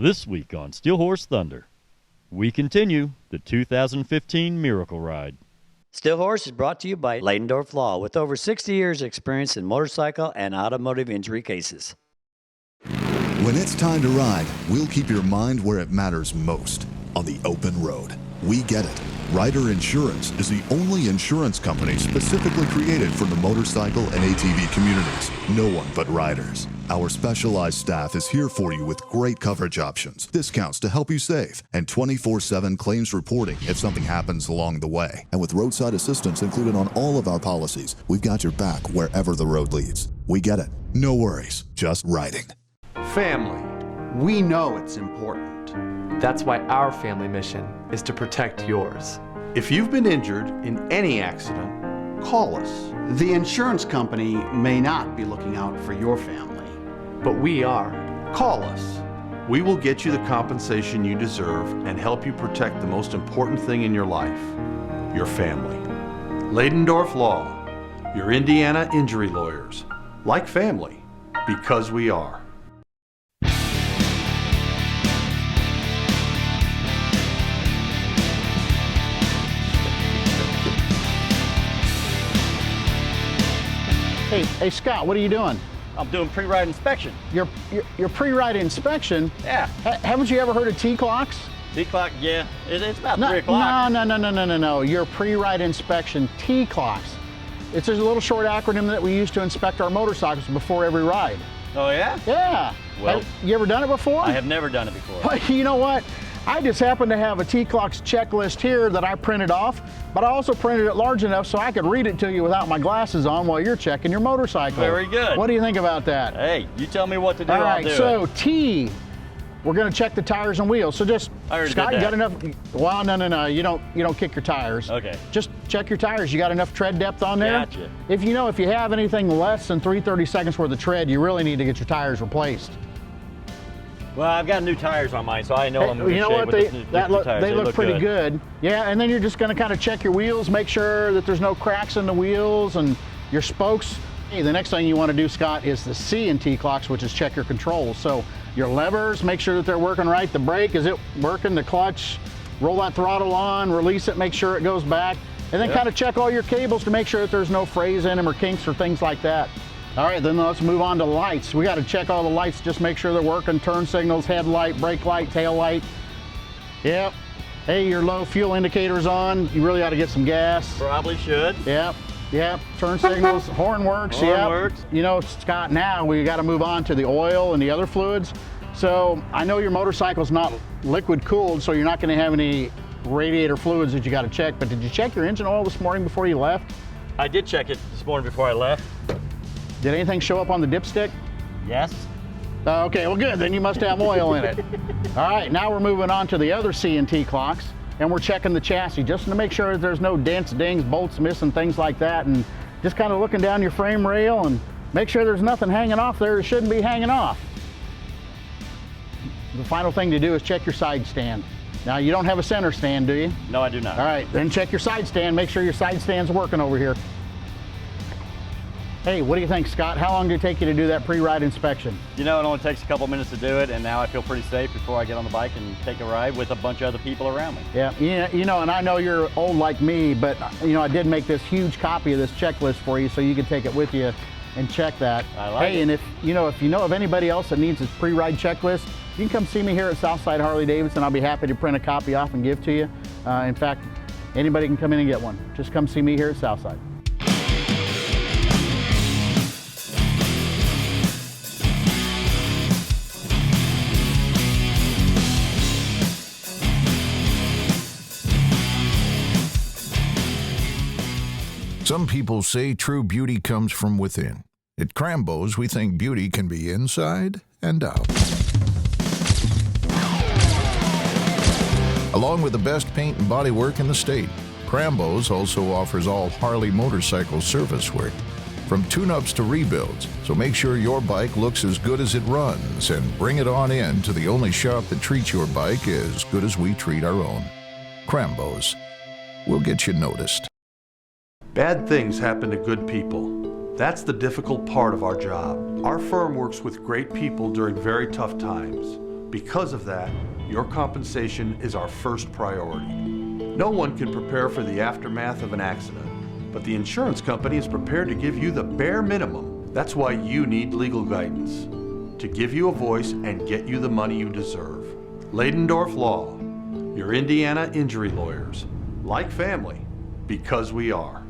This week on Steel Horse Thunder, we continue the 2015 Miracle Ride. Steel Horse is brought to you by Leidendorf Law, with over 60 years' experience in motorcycle and automotive injury cases. When it's time to ride, we'll keep your mind where it matters most, on the open road. We get it. Ryder Insurance is the only insurance company specifically created for the motorcycle and ATV communities. No one but riders. Our specialized staff is here for you with great coverage options, discounts to help you save, and 24/7 claims reporting if something happens along the way. And with roadside assistance included on all of our policies, we've got your back wherever the road leads. We get it. No worries, just riding. Family. We know it's important. That's why our family mission is to protect yours. If you've been injured in any accident, call us. The insurance company may not be looking out for your family, But we are. Call us. We will get you the compensation you deserve and help you protect the most important thing in your life, your family. Leidendorf Law, your Indiana injury lawyers. Like family, because we are. Hey, Scott, what are you doing? I'm doing pre-ride inspection. Your pre-ride inspection? Yeah. Haven't you ever heard of T-clocks? T-clock, yeah. It's about 3 o'clock. No. Your pre-ride inspection, T-clocks. It's just a little short acronym that we use to inspect our motorcycles before every ride. Oh, yeah? Yeah. Well, you ever done it before? I have never done it before. Well, you know what? I just happen to have a T-clocks checklist here that I printed off, but I also printed it large enough so I could read it to you without my glasses on while you're checking your motorcycle. Very good. What do you think about that? Hey, you tell me what to do, All I'll do right, so it. T, we're gonna check the tires and wheels. So just, I already Scott, did you got that. enough? Well, no, you don't kick your tires. Okay. Just check your tires. You got enough tread depth on there? Gotcha. If you have anything less than 3/32 worth of tread, you really need to get your tires replaced. Well, I've got new tires on mine, so I know I'm in good You know shape what? with the new tires. They look pretty good. Yeah, and then you're just going to kind of check your wheels, make sure that there's no cracks in the wheels and your spokes. Hey, the next thing you want to do, Scott, is the C in T-clocks, which is check your controls. So your levers, make sure that they're working right. The brake, is it working? The clutch, roll that throttle on, release it, make sure it goes back. And then kind of check all your cables to make sure that there's no frays in them or kinks or things like that. All right, then let's move on to lights. We got to check all the lights, just make sure they're working. Turn signals, headlight, brake light, tail light. Yep. Hey, your low fuel indicator's on. You really ought to get some gas. Probably should. Yep. Turn signals, horn works. Horn works. You know, Scott, now we got to move on to the oil and the other fluids. So I know your motorcycle's not liquid cooled, so you're not going to have any radiator fluids that you got to check. But did you check your engine oil this morning before you left? I did check it this morning before I left. Did anything show up on the dipstick? Yes. Okay, well good, then you must have oil in it. All right, now we're moving on to the other C and T clocks, and we're checking the chassis just to make sure that there's no dents, dings, bolts missing, things like that, and just kind of looking down your frame rail and make sure there's nothing hanging off there that shouldn't be hanging off. The final thing to do is check your side stand. Now, you don't have a center stand, do you? No, I do not. All right, then check your side stand, make sure your side stand's working over here. Hey, what do you think, Scott? How long did it take you to do that pre-ride inspection? You know, it only takes a couple minutes to do it, and now I feel pretty safe before I get on the bike and take a ride with a bunch of other people around me. Yeah, you know, and I know you're old like me, but you know, I did make this huge copy of this checklist for you so you can take it with you and check that. I like it. And if you know of anybody else that needs this pre-ride checklist, you can come see me here at Southside Harley Davidson. I'll be happy to print a copy off and give to you. In fact, anybody can come in and get one. Just come see me here at Southside. Some people say true beauty comes from within. At Crambo's, we think beauty can be inside and out. Along with the best paint and bodywork in the state, Crambo's also offers all Harley motorcycle service work, from tune-ups to rebuilds. So make sure your bike looks as good as it runs and bring it on in to the only shop that treats your bike as good as we treat our own. Crambo's. We'll get you noticed. Bad things happen to good people. That's the difficult part of our job. Our firm works with great people during very tough times. Because of that, your compensation is our first priority. No one can prepare for the aftermath of an accident, but the insurance company is prepared to give you the bare minimum. That's why you need legal guidance, to give you a voice and get you the money you deserve. Leidendorf Law, your Indiana injury lawyers, like family, because we are.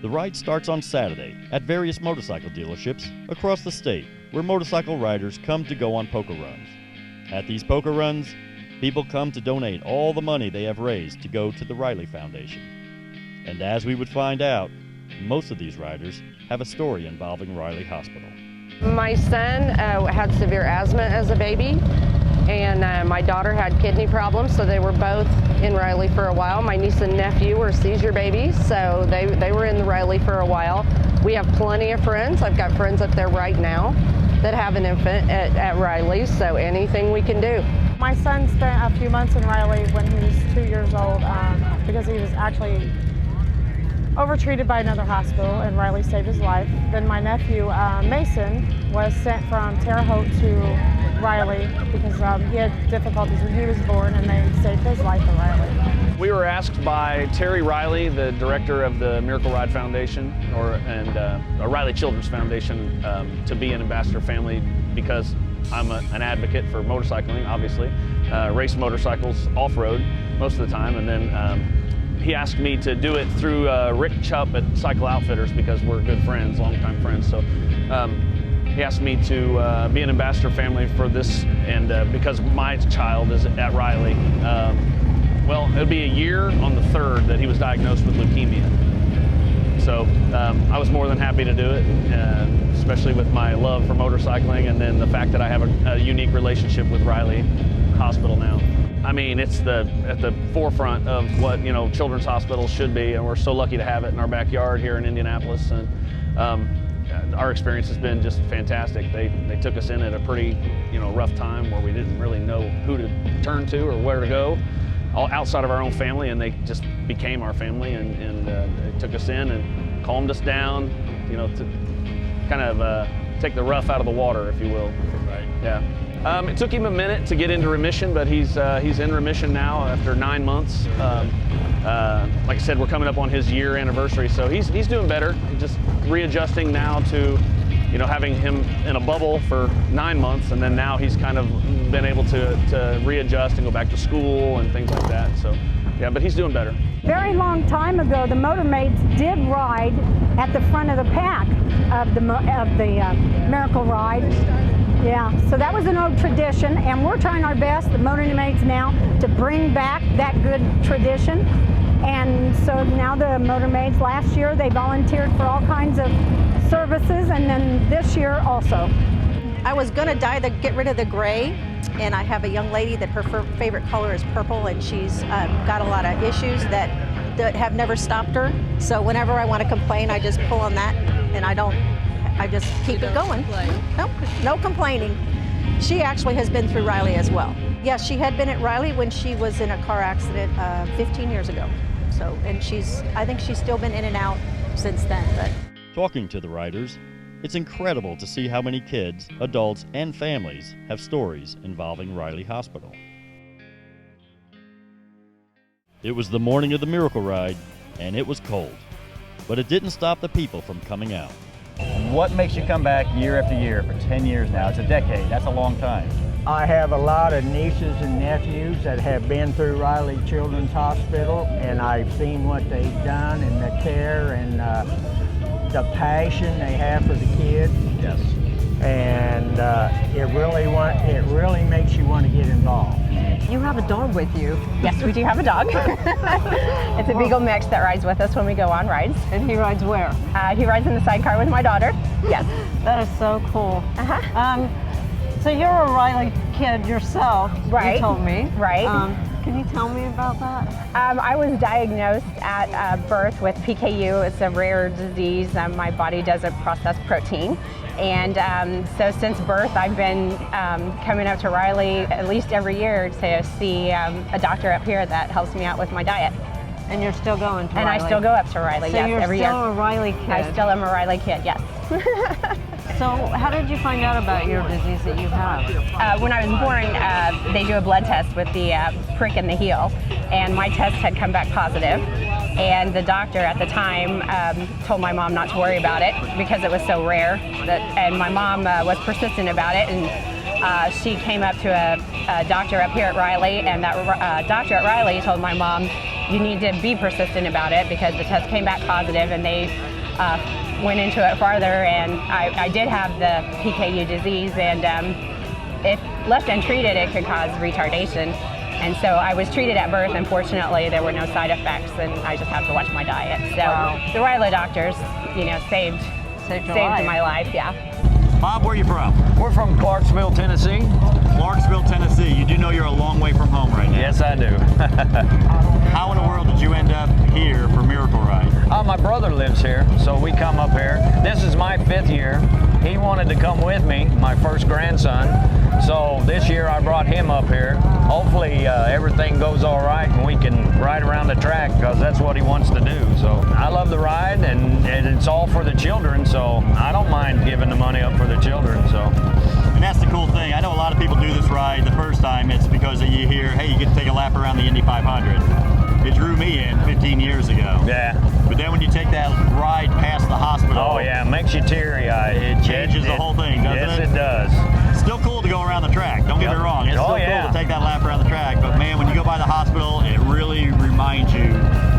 The ride starts on Saturday at various motorcycle dealerships across the state where motorcycle riders come to go on poker runs. At these poker runs, people come to donate all the money they have raised to go to the Riley Foundation. And as we would find out, most of these riders have a story involving Riley Hospital. My son had severe asthma as a baby, and my daughter had kidney problems, so they were both in Riley for a while. My niece and nephew were seizure babies, so they were in the Riley for a while. We have plenty of friends. I've got friends up there right now that have an infant at Riley, so anything we can do. My son spent a few months in Riley when he was 2 years old because he was actually overtreated by another hospital, and Riley saved his life. Then my nephew, Mason, was sent from Terre Haute to Riley because he had difficulties when he was born, and they saved his life at Riley. We were asked by Terry Riley, the director of the Miracle Ride Foundation, and Riley Children's Foundation, to be an ambassador family because I'm an advocate for motorcycling, obviously. Race motorcycles off-road most of the time, and then he asked me to do it through Rick Chupp at Cycle Outfitters because we're good friends, longtime friends. So he asked me to be an ambassador family for this, and because my child is at Riley. Well, it'll be a year on the 3rd that he was diagnosed with leukemia. So I was more than happy to do it, especially with my love for motorcycling, and then the fact that I have a unique relationship with Riley Hospital now. I mean, it's at the forefront of what, you know, children's hospitals should be, and we're so lucky to have it in our backyard here in Indianapolis. And our experience has been just fantastic. They took us in at a pretty, rough time where we didn't really know who to turn to or where to go, all outside of our own family, and they just became our family, and they took us in and calmed us down, to kind of take the rough out of the water, if you will. Right. Yeah. It took him a minute to get into remission, but he's in remission now after 9 months. Like I said, we're coming up on his year anniversary, so he's doing better. Just readjusting now to, having him in a bubble for 9 months, and then now he's kind of been able to readjust and go back to school and things like that. So, yeah, but he's doing better. Very long time ago, the Motormaids did ride at the front of the pack of the Miracle Ride. Yeah, so that was an old tradition, and we're trying our best, the Motormaids now, to bring back that good tradition. And so now the Motormaids, last year they volunteered for all kinds of services, and then this year also. I was gonna get rid of the gray, and I have a young lady that her favorite color is purple, and she's got a lot of issues that have never stopped her. So whenever I want to complain, I just pull on that, and I just keep it going. No complaining. She actually has been through Riley as well. Yes, she had been at Riley when she was in a car accident 15 years ago. So, and I think she's still been in and out since then. But talking to the riders, it's incredible to see how many kids, adults, and families have stories involving Riley Hospital. It was the morning of the Miracle Ride, and it was cold, but it didn't stop the people from coming out. What makes you come back year after year for 10 years now? It's a decade. That's a long time. I have a lot of nieces and nephews that have been through Riley Children's Hospital, and I've seen what they've done and the care and the passion they have for the kids. Yes. And it really makes you want to get involved. you have a dog with you. Yes, we do have a dog. It's a Beagle mix that rides with us when we go on rides. And he rides where? He rides in the sidecar with my daughter. Yes. That is so cool. So you're a Riley kid yourself, right? You told me. Right. Can you tell me about that? I was diagnosed at birth with PKU. It's a rare disease. My body doesn't process protein. And so since birth, I've been coming up to Riley at least every year to see a doctor up here that helps me out with my diet. And you're still going to Riley? And I still go up to Riley, so yes, every year. So you're still a Riley kid? I still am a Riley kid, yes. So how did you find out about your disease that you have? When I was born, they do a blood test with the prick in the heel, and my test had come back positive. And the doctor at the time told my mom not to worry about it because it was so rare. And my mom was persistent about it, and she came up to a doctor up here at Riley, and that doctor at Riley told my mom, you need to be persistent about it because the test came back positive, and they went into it farther, and I did have the PKU disease, and if left untreated, it could cause retardation. And so I was treated at birth, and fortunately there were no side effects, and I just have to watch my diet. So the Riley doctors, saved my life, yeah. Bob, where are you from? We're from Clarksville, Tennessee. Clarksville, Tennessee. You do know you're a long way from home right now. Yes, I do. How in the world did you end up here for Miracle Ride? My brother lives here, so we come up here. This is my 5th year. He wanted to come with me, my first grandson. So this year I brought him up here. Hopefully everything goes all right and we can ride around the track because that's what he wants to do. So I love the ride, and it's all for the children, so I don't mind giving the money up for the children. So. And that's the cool thing. I know a lot of people do this ride the first time. It's because you hear, hey, you get to take a lap around the Indy 500. It drew me in 15 years ago. Yeah. But then when you take that ride past the hospital. Oh yeah, it makes you teary-eyed. It changes the whole thing, doesn't it? Yes, it does. Still cool to go around the track. Don't get me wrong. It's still cool to take that lap around the track. But man, when you go by the hospital, it really reminds you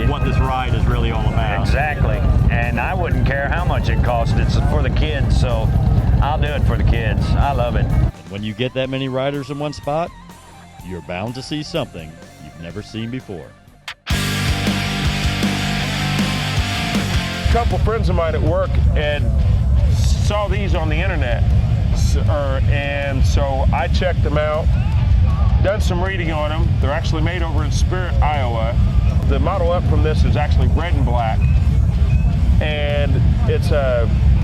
what this ride is really all about. Exactly. And I wouldn't care how much it costs. It's for the kids, so I'll do it for the kids. I love it. When you get that many riders in one spot, you're bound to see something you've never seen before. A couple friends of mine at work and saw these on the internet, and so I checked them out, done some reading on them. They're actually made over in Spirit, Iowa. The model up from this is actually red and black, and it's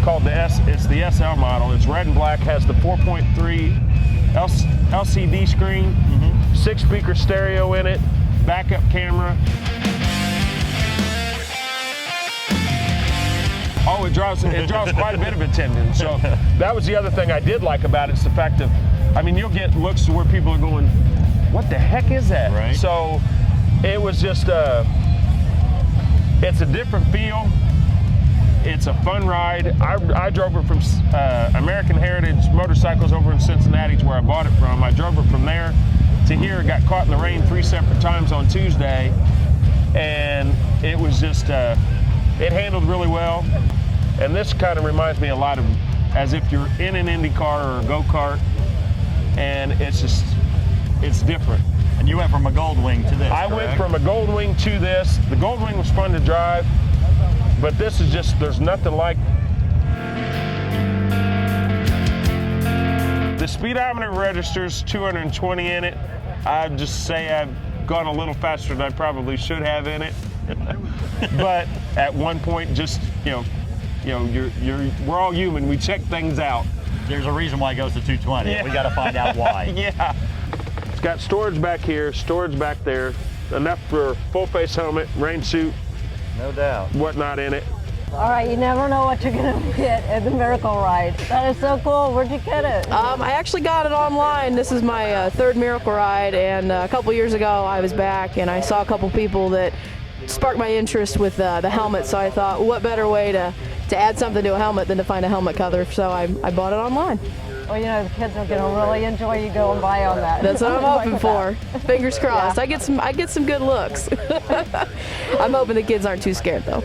called it's the SL model. It's red and black, has the 4.3 LCD screen, 6-speaker stereo in it, backup camera. Oh, it draws quite a bit of attention. So that was the other thing I did like about it. It's the fact of, you'll get looks where people are going, what the heck is that? Right. So it was just it's a different feel. It's a fun ride. I drove it from American Heritage Motorcycles over in Cincinnati, is where I bought it from. I drove it from there to here, got caught in the rain 3 separate times on Tuesday, and it was just, it handled really well. And this kind of reminds me a lot of as if you're in an Indy car or a go-kart, and it's different. And you went from a Goldwing to this, I went from a Goldwing to this. The Goldwing was fun to drive, but this is just, there's nothing like. The speedometer registers 220 in it. I'd just say I've gone a little faster than I probably should have in it. But at one point, just, we're all human. We check things out. There's a reason why it goes to 220. Yeah. We got to find out why. Yeah. It's got storage back here, storage back there, enough for full face helmet, rain suit, no doubt, whatnot in it. All right, you never know what you're gonna get at the Miracle Ride. That is so cool. Where'd you get it? I actually got it online. This is my third Miracle Ride, and a couple years ago I was back and I saw a couple people that sparked my interest with the helmet, so I thought, what better way to add something to a helmet than to find a helmet cover, so I bought it online. Well, the kids are going to really enjoy you going by on that. That's what I'm hoping for. Fingers crossed. Yeah. I get some good looks. I'm hoping the kids aren't too scared, though.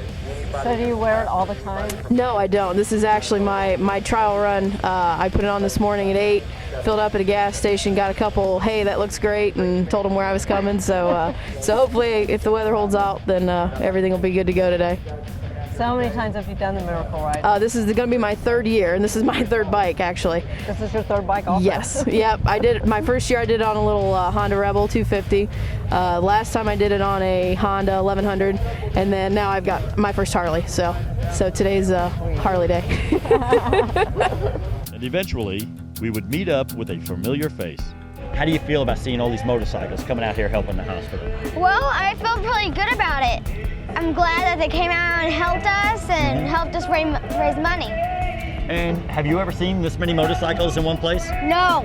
So do you wear it all the time? No, I don't. This is actually my trial run. I put it on this morning at 8, filled up at a gas station, got a couple, hey, that looks great, and told them where I was coming. So hopefully if the weather holds out, then everything will be good to go today. So how many times have you done the Miracle Ride? This is going to be my 3rd year, and this is my 3rd bike, actually. This is your 3rd bike also? Yes. Yep. I did my first year. I did it on a little Honda Rebel 250. Last time I did it on a Honda 1100, and then now I've got my first Harley. So today's Harley day. And eventually, we would meet up with a familiar face. How do you feel about seeing all these motorcycles coming out here helping the hospital? Well, I feel really good about it. I'm glad that they came out and helped us and helped us raise money. And have you ever seen this many motorcycles in one place? No.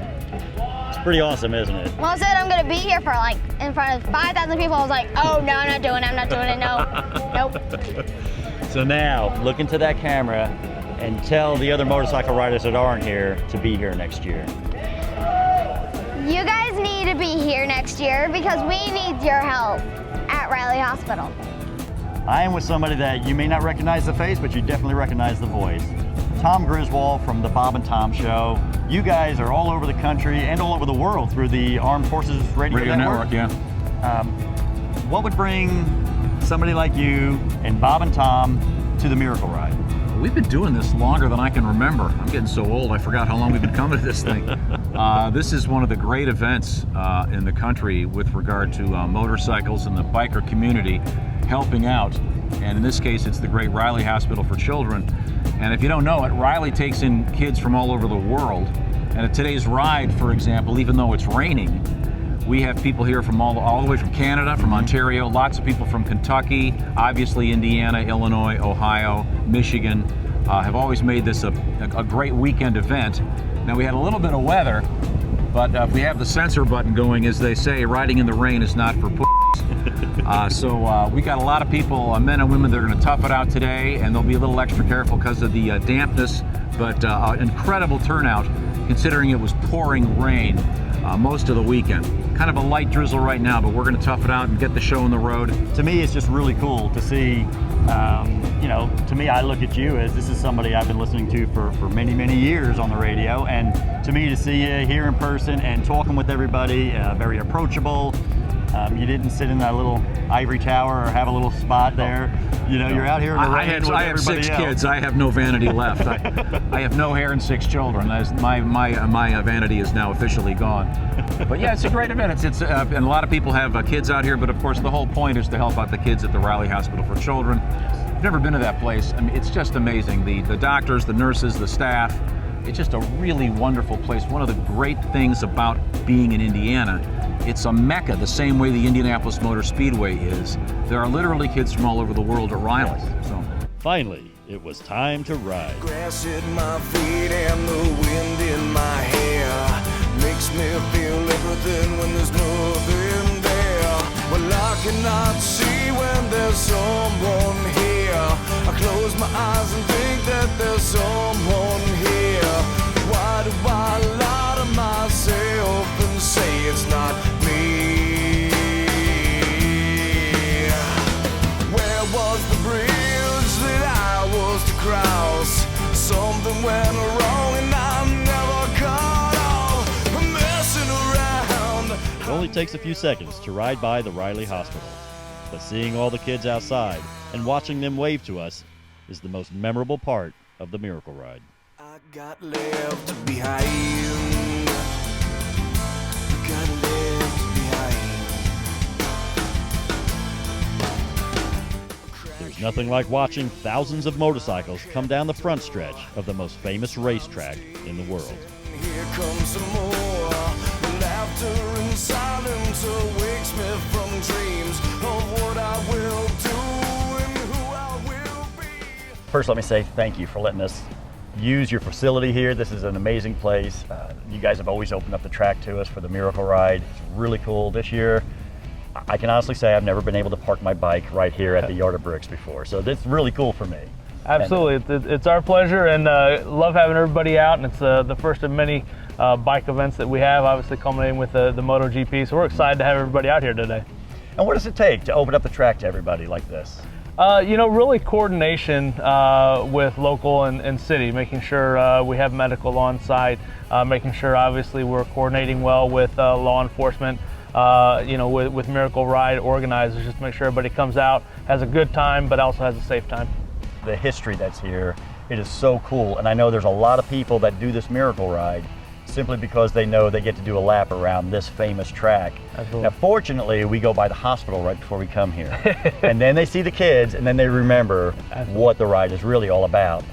It's pretty awesome, isn't it? Well, I said I'm going to be here for like in front of 5,000 people. I was like, oh, no, I'm not doing it, no. Nope. So now, look into that camera and tell the other motorcycle riders that aren't here to be here next year. You guys need to be here next year because we need your help at Riley Hospital. I am with somebody that you may not recognize the face, but you definitely recognize the voice. Tom Griswold from the Bob and Tom Show. You guys are all over the country and all over the world through the Armed Forces Radio Network. Yeah. What would bring somebody like you and Bob and Tom to the Miracle Ride? We've been doing this longer than I can remember. I'm getting so old, I forgot how long we've been coming to this thing. This is one of the great events in the country with regard to motorcycles and the biker community helping out. And in this case, it's the great Riley Hospital for Children. And if you don't know it, Riley takes in kids from all over the world. And at today's ride, for example, even though it's raining, we have people here from all the way from Canada, from Ontario, lots of people from Kentucky, obviously Indiana, Illinois, Ohio, Michigan, have always made this a great weekend event. Now we had a little bit of weather, but if we have the censor button going, as they say, riding in the rain is not for so we got a lot of people, men and women, that are going to tough it out today, and they'll be a little extra careful because of the dampness, but incredible turnout considering it was pouring rain most of the weekend. Kind of a light drizzle right now, but we're going to tough it out and get the show on the road. To me, it's just really cool to see, to me, I look at you as this is somebody I've been listening to for many, many years on the radio, and to me, to see you here in person and talking with everybody, very approachable. You didn't sit in that little ivory tower or have a little spot there. You're out here in the rain with everybody else. I have 6 kids. I have no vanity left. I have no hair and 6 children. My vanity is now officially gone. But yeah, it's a great event. And a lot of people have kids out here, but of course the whole point is to help out the kids at the Riley Hospital for Children. I've never been to that place. I mean, it's just amazing. The doctors, the nurses, the staff. It's just a really wonderful place. One of the great things about being in Indiana, it's a mecca the same way the Indianapolis Motor Speedway is. There are literally kids from all over the world at Riley. So finally, it was time to ride. Grass at my feet and the wind in my hair makes me feel everything when there's nothing there. Well, I cannot see when there's someone here. I close my eyes and think that there's someone here. Why do I lie to myself and say it's not me? Where was the bridge that I was to cross? Something went wrong and I never caught on. Messing around. It only takes a few seconds to ride by the Riley Hospital, but seeing all the kids outside and watching them wave to us is the most memorable part of the Miracle Ride. I got left behind. Got left behind. There's nothing like watching thousands of motorcycles come down the front stretch of the most famous racetrack in the world. Here comes some more. Laughter and silence awakes me from dreams of what I will do and who I will be. First, let me say thank you for letting us use your facility here. This is an amazing place. You guys have always opened up the track to us for the Miracle Ride. It's really cool. This year, I can honestly say I've never been able to park my bike right here at the Yard of Bricks before. So this is really cool for me. Absolutely. It's our pleasure, and love having everybody out. And it's the first of many bike events that we have, obviously culminating with the MotoGP. So we're excited to have everybody out here today. And what does it take to open up the track to everybody like this? You know, really coordination with local and city, making sure we have medical on site, making sure obviously we're coordinating well with law enforcement, you know, with Miracle Ride organizers, just to make sure everybody comes out, has a good time, but also has a safe time. The history that's here, it is so cool. And I know there's a lot of people that do this Miracle Ride simply because they know they get to do a lap around this famous track. Absolutely. Now, fortunately, we go by the hospital right before we come here. And then they see the kids, and then they remember what the ride is really all about.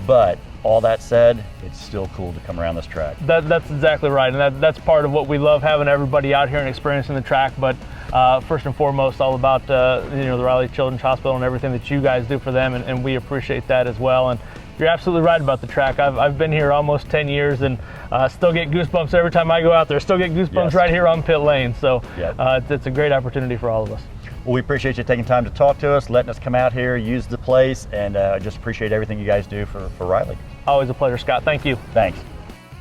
But all that said, it's still cool to come around this track. That's exactly right, and that's part of what we love, having everybody out here and experiencing the track. But first and foremost, all about you know, the Riley Children's Hospital and everything that you guys do for them, and we appreciate that as well. And you're absolutely right about the track. I've been here almost 10 years and still get goosebumps every time I go out there. Still get goosebumps right here on pit lane. So it's a great opportunity for all of us. Well, we appreciate you taking time to talk to us, letting us come out here, use the place, and just appreciate everything you guys do for Riley. Always a pleasure, Scott. Thank you. Thanks.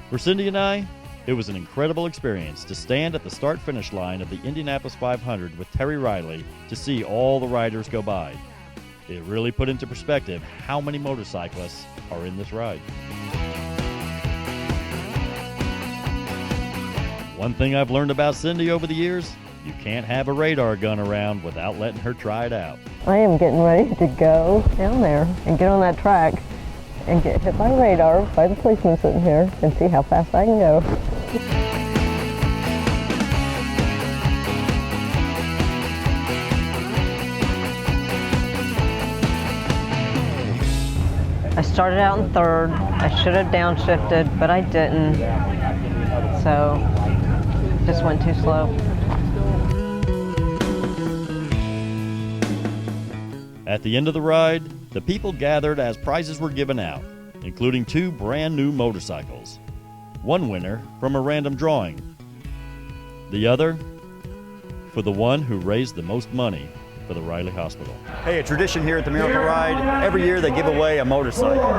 For Cindy and I, it was an incredible experience to stand at the start-finish line of the Indianapolis 500 with Terry Riley to see all the riders go by. It really put into perspective how many motorcyclists are in this ride. One thing I've learned about Cindy over the years, you can't have a radar gun around without letting her try it out. I am getting ready to go down there and get on that track and get hit by radar by the policeman sitting here and see how fast I can go. I started out in third. I should have downshifted, but I didn't. So, just went too slow. At the end of the ride, the people gathered as prizes were given out, including 2 brand new motorcycles. One winner from a random drawing. The other for the one who raised the most money for the Riley Hospital. Hey, a tradition here at the Miracle Ride, every year they give away a motorcycle.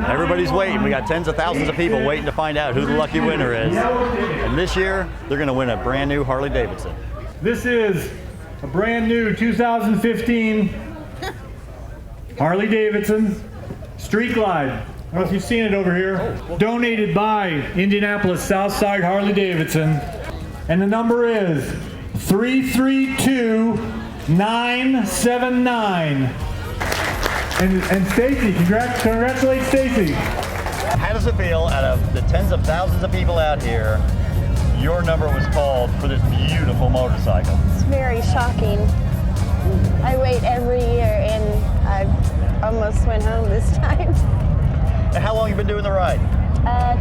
Everybody's waiting. We got tens of thousands of people waiting to find out who the lucky winner is. And this year, they're going to win a brand new Harley Davidson. This is a brand new 2015 Harley Davidson Street Glide. I don't know if you've seen it over here. Donated by Indianapolis Southside Harley Davidson. And the number is 332979. And Stacy, congratulate Stacy. How does it feel, out of the tens of thousands of people out here, your number was called for this beautiful motorcycle? It's very shocking. I wait every year and I almost went home this time. And how long have you been doing the ride?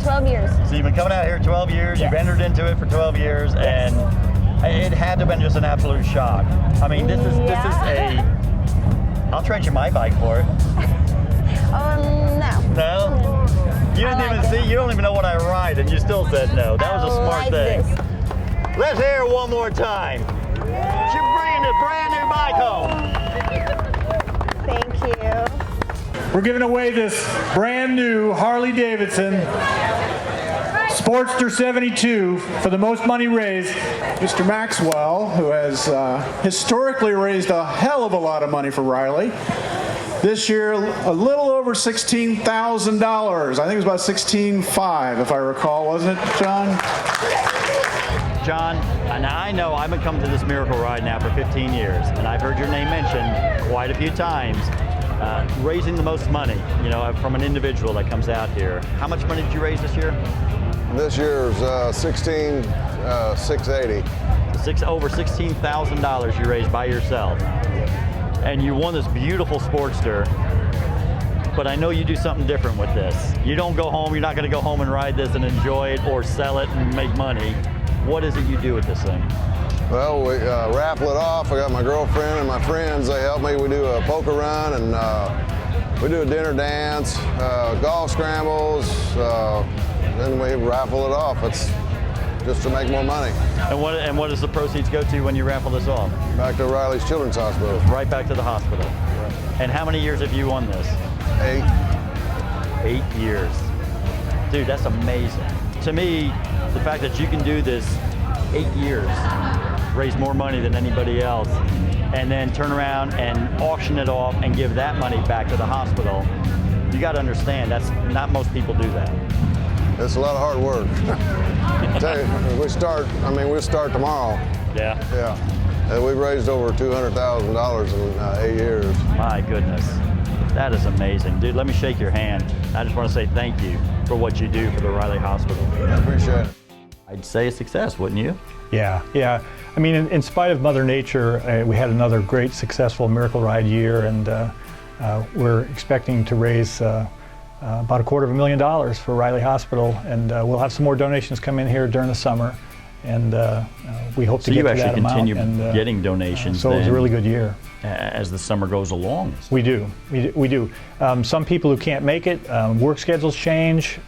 12 years. So you've been coming out here 12 years, Yes. You've entered into it for 12 years, and it had to have been just an absolute shock. I mean, this is a, I'll trade you my bike for it. No. No? You didn't even see, you don't even know what I ride, and you still said no. That was a smart thing. Let's hear it one more time. You're bringing a brand new bike home. Thank you. We're giving away this brand new Harley Davidson Sportster 72 for the most money raised. Mr. Maxwell, who has historically raised a hell of a lot of money for Riley. This year, a little over $16,000. I think it was about $16,500, if I recall, wasn't it, John? John, and I know I've been coming to this Miracle Ride now for 15 years, and I've heard your name mentioned quite a few times. Raising the most money, you know, from an individual that comes out here. How much money did you raise this year? This year's $16,680. Over $16,000 you raised by yourself. And you won this beautiful Sportster. But I know you do something different with this. You don't go home, you're not going to go home and ride this and enjoy it or sell it and make money. What is it you do with this thing? Well, we raffle it off. I got my girlfriend and my friends. They help me. We do a poker run and we do a dinner dance, golf scrambles, then we raffle it off. It's just to make more money. And what does the proceeds go to when you raffle this off? Back to Riley's Children's Hospital. Right back to the hospital. Yeah. And how many years have you won this? 8. 8 years. Dude, that's amazing. To me, the fact that you can do this 8 years, raise more money than anybody else, and then turn around and auction it off and give that money back to the hospital. You got to understand, that's not most people do that. It's a lot of hard work. Tell you, we'll start tomorrow. Yeah? Yeah. We've raised over $200,000 in 8 years. My goodness. That is amazing. Dude, let me shake your hand. I just want to say thank you for what you do for the Riley Hospital. I appreciate it. I'd say a success, wouldn't you? Yeah. I mean, in spite of Mother Nature, we had another great, successful Miracle Ride year, and we're expecting to raise about $250,000 for Riley Hospital, and we'll have some more donations come in here during the summer, and we hope to get to that amount. So you actually continue getting donations. So it was a really good year. As the summer goes along. We do. Some people who can't make it, work schedules change.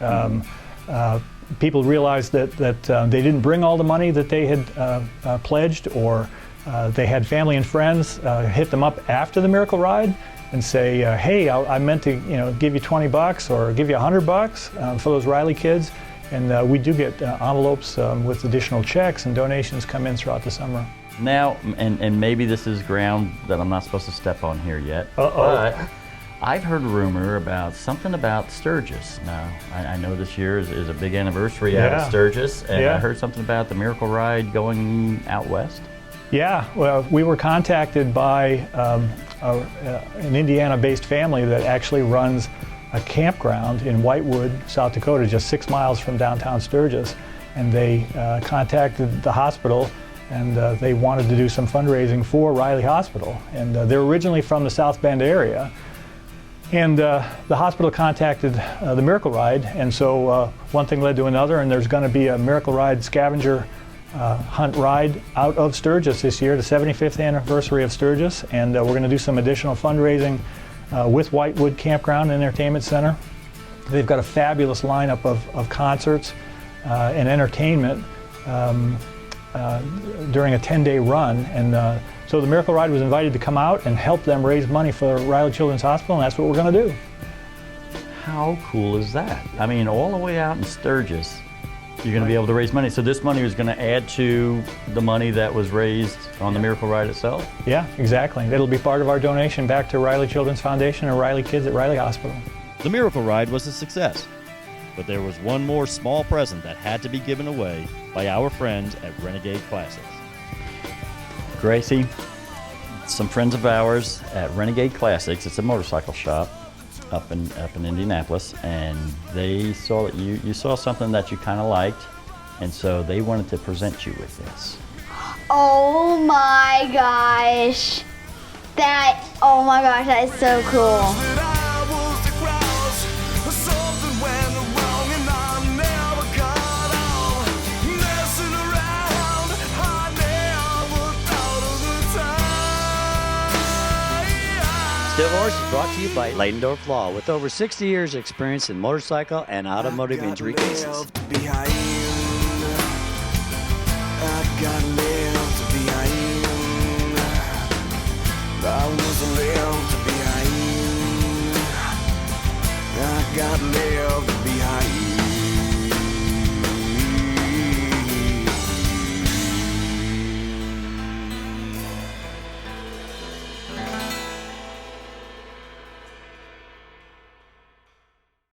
People realize that they didn't bring all the money that they had pledged, or they had family and friends hit them up after the Miracle Ride and say, hey, I meant to give you $20 or give you $100 for those Riley kids. And we do get envelopes with additional checks, and donations come in throughout the summer. Now, and maybe this is ground that I'm not supposed to step on here yet, but I've heard a rumor about something about Sturgis. Now, I know this year is a big anniversary out of Sturgis, and I heard something about the Miracle Ride going out west. Yeah, well, we were contacted by an Indiana-based family that actually runs a campground in Whitewood, South Dakota, just 6 miles from downtown Sturgis, and they contacted the hospital, and they wanted to do some fundraising for Riley Hospital. And they're originally from the South Bend area. And the hospital contacted the Miracle Ride, and so one thing led to another, and there's going to be a Miracle Ride scavenger hunt ride out of Sturgis this year, the 75th anniversary of Sturgis, and we're going to do some additional fundraising with Whitewood Campground and Entertainment Center. They've got a fabulous lineup of concerts and entertainment during a 10-day run, and so the Miracle Ride was invited to come out and help them raise money for Riley Children's Hospital, and that's what we're going to do. How cool is that? I mean, all the way out in Sturgis, you're going to be able to raise money. So this money is going to add to the money that was raised on the Miracle Ride itself? Yeah, exactly. It'll be part of our donation back to Riley Children's Foundation and Riley Kids at Riley Hospital. The Miracle Ride was a success, but there was one more small present that had to be given away by our friends at Renegade Classics. Gracie, some friends of ours at Renegade Classics, it's a motorcycle shop up in Indianapolis, and they saw that you saw something that you kind of liked, and so they wanted to present you with this. Oh my gosh. Oh my gosh, that is so cool. Still Horse is brought to you by Leidendorf Law, with over 60 years experience in motorcycle and automotive injury cases.